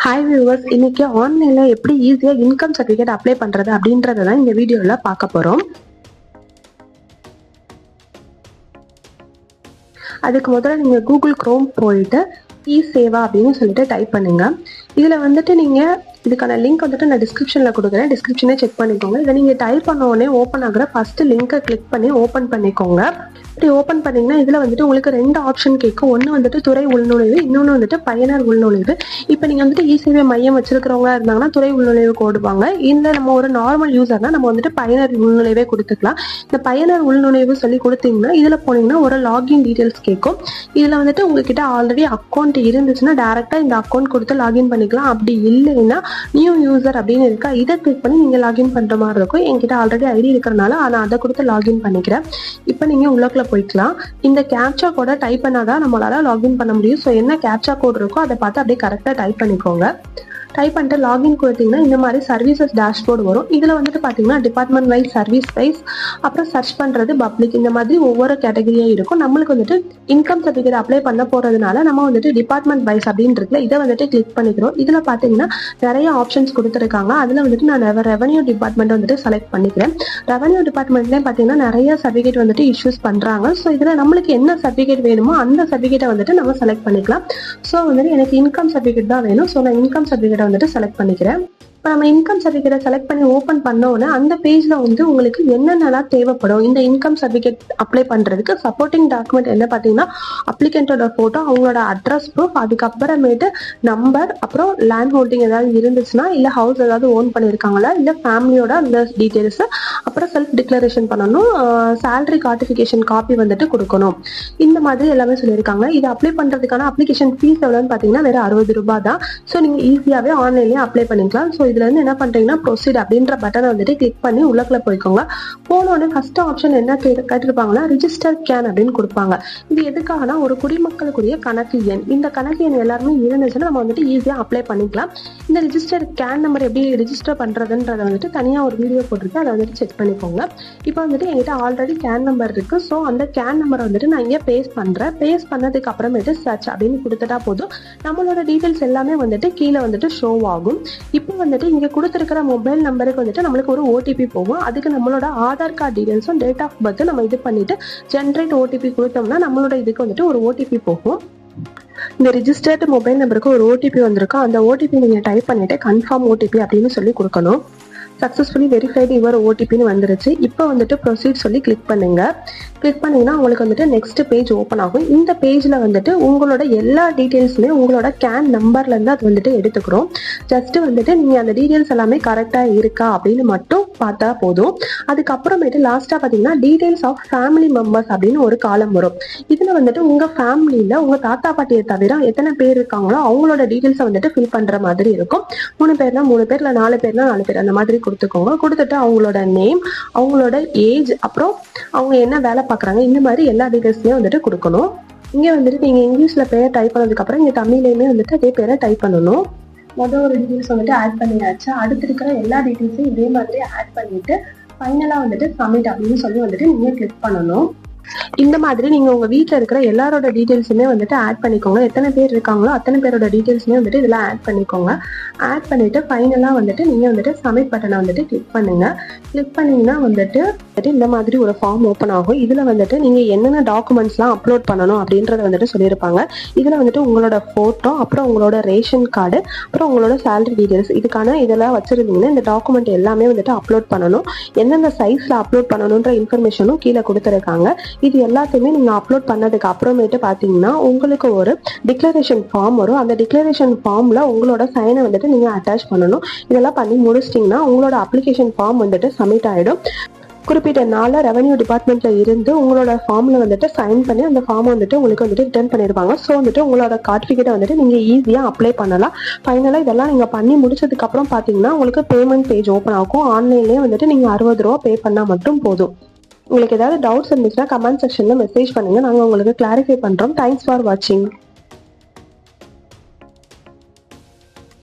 Hi viewers, இன்னைக்கு ஆன்லைன்ல எப்படி ஈஸியா இன்கம் சர்டிஃபிகேட் அப்ளை பண்றது அப்படின்றத தான் இந்த வீடியோல பார்க்க போறோம். அதுக்கு முதல்ல நீங்க கூகுள் குரோம் போயிட்டு இ-சேவா அப்படின்னு சொல்லிட்டு டைப் பண்ணுங்க. இதுல வந்துட்டு நீங்க இதுக்கான லிங்க் வந்துட்டு நான் டிஸ்கிரிப்ஷன்ல கொடுக்குறேன், டிஸ்கிரிப்ஷனே செக் பண்ணிக்கோங்க. இதை நீங்க டைப் பண்ண உடனே ஓப்பன் ஆகுற ஃபர்ஸ்ட் லிங்கை கிளிக் பண்ணி ஓப்பன் பண்ணிக்கோங்க. இப்படி ஓப்பன் பண்ணீங்கன்னா இதுல வந்துட்டு உங்களுக்கு ரெண்டு ஆப்ஷன் கேட்கும். ஒன்று வந்துட்டு துறை உள்நுழைவு, இன்னொன்று வந்துட்டு பயனர் உள்நுழைவு. இப்போ நீங்க வந்துட்டு இ-சேவை மையம் வச்சிருக்கிறவங்களா இருந்தாங்கன்னா துறை உள்நுழைவு ஓடுவாங்க. இந்த நம்ம ஒரு நார்மல் யூசர்னா நம்ம வந்துட்டு பயனர் உள்நுழைவே கொடுத்துக்கலாம். இந்த பயனர் உள்நுழைவு சொல்லி கொடுத்தீங்கன்னா இதுல போனீங்கன்னா ஒரு லாகின் டீடைல்ஸ் கேட்கும். இதுல வந்துட்டு உங்ககிட்ட ஆல்ரெடி அக்கௌண்ட் இருந்துச்சுன்னா டைரக்டா இந்த அக்கௌண்ட் கொடுத்து லாகின் பண்ணிக்கலாம். அப்படி இல்லைன்னா நியூ யூசர் அப்படின்னு இருக்கா, இதை கிளிக் பண்ணி நீங்க லாகின் பண்ற மாதிரி இருக்கும். என்கிட்ட ஆல்ரெடி ஐடி இருக்கிறனால நான் அதை கொடுத்து லாகின் பண்ணிக்கிறேன். இப்போ நீங்க உள்ளக்குள்ள போய்க்கலாம். இந்த கேப்சா கோடை டைப் பண்ணாதான் நம்மளால லாகின் பண்ண முடியும். ஸோ என்ன கேப்சா கோட் இருக்கோ அதை பார்த்து அப்படியே கரெக்டா டைப் பண்ணிக்கோங்க. டைப் பண்ணிட்டு லாகின் கொடுத்தீங்கன்னா இந்த மாதிரி சர்வீசஸ் டேஷ்போர்டு வரும். இதுல வந்துட்டு பாத்தீங்கன்னா டிபார்ட்மெண்ட் வைஸ், சர்வீஸ் வைஸ், அப்புறம் சர்ச் பண்றது பப்ளிக், இந்த மாதிரி ஒவ்வொரு கேட்டகரியா இருக்கும். நம்மளுக்கு வந்துட்டு இன்கம் சர்டிஃபிகேட் அப்ளை பண்ண போறதுனால நம்ம வந்துட்டு டிபார்ட்மெண்ட் வைஸ் அப்படின்றதுல இதை வந்துட்டு கிளிக் பண்ணிக்கிறோம். இதுல பாத்தீங்கன்னா நிறைய ஆப்ஷன்ஸ் கொடுத்துருக்காங்க. அதுல வந்துட்டு நான் ரெவன்யூ டிபார்ட்மெண்ட் வந்துட்டு செலக்ட் பண்ணிக்கிறேன். ரெவன்யூ டிபார்ட்மெண்ட்லயே பாத்தீங்கன்னா நிறைய சர்டிஃபிகேட் வந்துட்டு இஷ்யூஸ் பண்றாங்க. ஸோ இதுல நம்மளுக்கு என்ன சர்டிஃபிகேட் வேணுமோ அந்த சர்டிஃபிகேட்டை வந்துட்டு நம்ம செலக்ட் பண்ணிக்கலாம். ஸோ வந்துட்டு எனக்கு இன்கம் சர்டிஃபிகேட் தான் வேணும். ஸோ நான் இன்கம் சர்டிஃபிகேட் வந்துட்டு செலக்ட் பண்ணிக்கிறேன். இப்போ நம்ம இன்கம் சர்டிஃபிகேட்டை செலக்ட் பண்ணி ஓப்பன் பண்ண உடனே அந்த பேஜ்ல வந்து உங்களுக்கு என்னென்னலாம் தேவைப்படும் இந்த இன்கம் சர்டிஃபிகேட் அப்ளை பண்றதுக்கு சப்போர்ட்டிங் டாக்குமெண்ட் என்ன பார்த்தீங்கன்னா அப்ளிகண்டோட போட்டோ, அவங்களோட அட்ரஸ் ப்ரூஃப், அதுக்கப்புறமேட்டு நம்பர், அப்புறம் லேண்ட் ஹோல்டிங் ஏதாவது இருந்துச்சுன்னா, இல்லை ஹவுஸ் ஏதாவது ஓன் பண்ணியிருக்காங்களா, இல்லை ஃபேமிலியோட அந்த டீட்டெயில்ஸ், அப்புறம் செல்ஃப் டிக்ளரேஷன் பண்ணணும், சேலரி கார்டிஃபிகேஷன் காப்பி வந்துட்டு கொடுக்கணும். இந்த மாதிரி எல்லாமே சொல்லியிருக்காங்க. இது அப்ளை பண்றதுக்கான அப்ளிகேஷன் ஃபீஸ் எவ்வளோன்னு பார்த்தீங்கன்னா வெறும் 60 ரூபாய் தான். ஸோ நீங்க ஈஸியாவே ஆன்லைன்லேயே அப்ளை பண்ணிக்கலாம். ஸோ இதுல இருந்து என்ன பண்றீங்கன்னா ப்ரொசீட் அப்படின்ற பட்டனை வந்துட்டு கிளிக் பண்ணி உள்ளக்குள்ள போய்க்கோங்க. போனோடனே ஃபர்ஸ்ட் ஆப்ஷன் என்ன கேட்டிருப்பாங்கன்னா ரிஜிஸ்டர் கேன் அப்படின்னு கொடுப்பாங்க. இது எதுக்காகனா ஒரு குடிமக்களுக்குரிய கணக்கு எண். இந்த கணக்கு எண் எல்லாருமே இருந்துச்சுன்னா நம்ம வந்துட்டு ஈஸியா அப்ளை பண்ணிக்கலாம். இந்த ரிஜிஸ்டர் கேன் நம்பர் எப்படி ரிஜிஸ்டர் பண்றதுன்றத வந்துட்டு தனியா ஒரு வீடியோ போட்டிருக்கு, அதை வந்துட்டு செக் பண்ணிக்கோங்க. இப்போ வந்துட்டு என்கிட்ட ஆல்ரெடி கேன் நம்பர் இருக்கு. ஸோ அந்த கேன் நம்பர் வந்துட்டு நான் இங்கே பேஸ்ட் பண்றேன். பேஸ்ட் பண்ணதுக்கு அப்புறமேட்டு சர்ச் அப்படின்னு கொடுத்துட்டா போதும், நம்மளோட டீடைல்ஸ் எல்லாமே வந்துட்டு கீழே வந்துட்டு ஷோ ஆகும். இப்போ வந்துட்டு இங்க கொடுத்திருக்கிற மொபைல் நம்பருக்கு வந்துட்டு நம்மளுக்கு ஒரு ஓடிபி போகும். அதுக்கு நம்மளோட ஆதார் கார்டு டீடைல்ஸும் டேட் ஆஃப் பர்த் நம்ம இது பண்ணிட்டு ஜென்ரேட் ஓடிபி கொடுத்தோம்னா நம்மளோட இதுக்கு வந்துட்டு ஒரு ஓடிபி போகும். இந்த ரிஜிஸ்டர்டு மொபைல் நம்பருக்கு ஒரு ஓடிபி வந்திருக்கும். அந்த ஓடிபி நீங்க டைப் பண்ணிட்டு கன்ஃபார்ம் ஓடிபி அப்படின்னு சொல்லி கொடுக்கணும். சக்ஸஸ்ஃபுல்லி வெரிஃபைடு யுவர் ஓடிபின்னு வந்துருச்சு. இப்போ வந்துட்டு ப்ரொசீட் சொல்லி கிளிக் பண்ணுங்க. கிளிக் பண்ணீங்கன்னா உங்களுக்கு வந்துட்டு நெக்ஸ்ட் பேஜ் ஓப்பன் ஆகும். இந்த பேஜ்ல வந்துட்டு உங்களோட எல்லா டீடைல்ஸுமே உங்களோட கேன் நம்பர்ல இருந்து அது வந்துட்டு எடுத்துக்கிறோம். ஜஸ்ட் வந்துட்டு நீங்க அந்த டீடைல்ஸ் எல்லாமே கரெக்டா இருக்கா அப்படின்னு மட்டும் பார்த்தா போதும். அதுக்கப்புறமேட்டு லாஸ்டா பாத்தீங்கன்னா டீடைல்ஸ் ஆஃப் ஃபேமிலி மெம்பர்ஸ் அப்படின்னு ஒரு காலம் வரும். இதுல வந்துட்டு உங்க ஃபேமிலியில உங்க தாத்தா பாட்டியை தவிர எத்தனை பேர் இருக்காங்களோ அவங்களோட டீடைல்ஸை வந்துட்டு ஃபில் பண்ற மாதிரி இருக்கும். 3 பேர்னா 3 பேர், இல்லை 4 பேர்னா 4 பேர், அந்த மாதிரி கொடுத்துக்கோங்க. கொடுத்துட்டு அவங்களோட நேம், அவங்களோட ஏஜ், அப்புறம் அவங்க என்ன வேலை பார்க்குறாங்க, இந்த மாதிரி எல்லா டீடைல்ஸுமே வந்துட்டு கொடுக்கணும். இங்கே வந்துட்டு நீங்கள் இங்கிலீஷில் பேரை டைப் பண்ணதுக்கு அப்புறம் இங்கே தமிழ்லையுமே வந்துட்டு அதே பேரை டைப் பண்ணணும். மொதல் ஒரு டீடைல்ஸ் வந்துட்டு ஆட் பண்ணியாச்சு. அடுத்து இருக்கிற எல்லா டீடைல்ஸையும் இதே மாதிரி ஆட் பண்ணிட்டு ஃபைனலாக வந்துட்டு சப்மிட் அப்படின்னு சொல்லி வந்துட்டு நீங்கள் கிளிக் பண்ணணும். இந்த மாதிரி நீங்க உங்க வீட்டுல இருக்கிற எல்லாரோட டீடைல்ஸுமே வந்துட்டு ஆட் பண்ணிக்கோங்க. எத்தனை பேர் இருக்காங்களோ அத்தனை பேரோட டீடைல்ஸுமே வந்துட்டு இதெல்லாம் ஆட் பண்ணிக்கோங்க. ஆட் பண்ணிட்டு ஃபைனலா வந்துட்டு நீங்க வந்துட்டு சப்மிட் பட்டனை வந்துட்டு கிளிக் பண்ணுங்க. கிளிக் பண்ணீங்கன்னா வந்துட்டு இந்த மாதிரி ஒரு ஃபார்ம் ஓப்பன் ஆகும். இதுல வந்துட்டு நீங்க என்னென்ன டாக்குமெண்ட்ஸ்லாம் அப்லோட் பண்ணணும் அப்படின்றத வந்துட்டு சொல்லியிருப்பாங்க. இதுல வந்துட்டு உங்களோட போட்டோ, அப்புறம் உங்களோட ரேஷன் கார்டு, அப்புறம் உங்களோட சேலரி டீடைல்ஸ், இதுக்கான இதெல்லாம் வச்சிருந்தீங்கன்னா இந்த டாக்குமெண்ட் எல்லாமே வந்துட்டு அப்லோட் பண்ணணும். எந்தெந்த சைஸ்ல அப்லோட் பண்ணணுன்ற இன்ஃபர்மேஷனும் கீழே கொடுத்துருக்காங்க. இது எல்லாத்தையுமே நீங்க அப்லோட் பண்ணதுக்கு அப்புறமேட்டு பாத்தீங்கன்னா உங்களுக்கு ஒரு டிக்ளரேஷன் ஃபார்ம் வரும். அந்த டிக்ளரேஷன் ஃபார்ம்ல உங்களோட சைனை வந்துட்டு நீங்க அட்டாச் பண்ணணும். இதெல்லாம் பண்ணி முடிச்சிட்டீங்கன்னா உங்களோட அப்ளிகேஷன் ஃபார்ம் வந்துட்டு சப்மிட் ஆயிடும். குறிப்பிட்ட நாளில் ரெவன்யூ டிபார்ட்மெண்ட்ல இருந்து உங்களோட ஃபார்ம்ல வந்துட்டு சைன் பண்ணி அந்த ஃபார்ம் வந்துட்டு உங்களுக்கு வந்துட்டு ரிட்டர்ன் பண்ணிருப்பாங்க. ஸோ வந்துட்டு உங்களோட கார்டிஃபிகேட்டை வந்துட்டு நீங்க ஈஸியா அப்ளை பண்ணலாம். ஃபைனலா இதெல்லாம் நீங்க பண்ணி முடிச்சதுக்கு அப்புறம் பாத்தீங்கன்னா உங்களுக்கு பேமெண்ட் பேஜ் ஓப்பன் ஆகும். ஆன்லைன்லயே வந்துட்டு நீங்க 60 ரூபா பே பண்ணா மட்டும் போதும். உங்களுக்கு ஏதாவது டவுட்ஸ் இருந்துச்சுன்னா கமெண்ட் செக்ஷன்ல மெசேஜ் பண்ணுங்க, நாங்க உங்களுக்கு கிளாரிஃபை பண்றோம். தேங்க்ஸ் ஃபார் வாட்சிங்.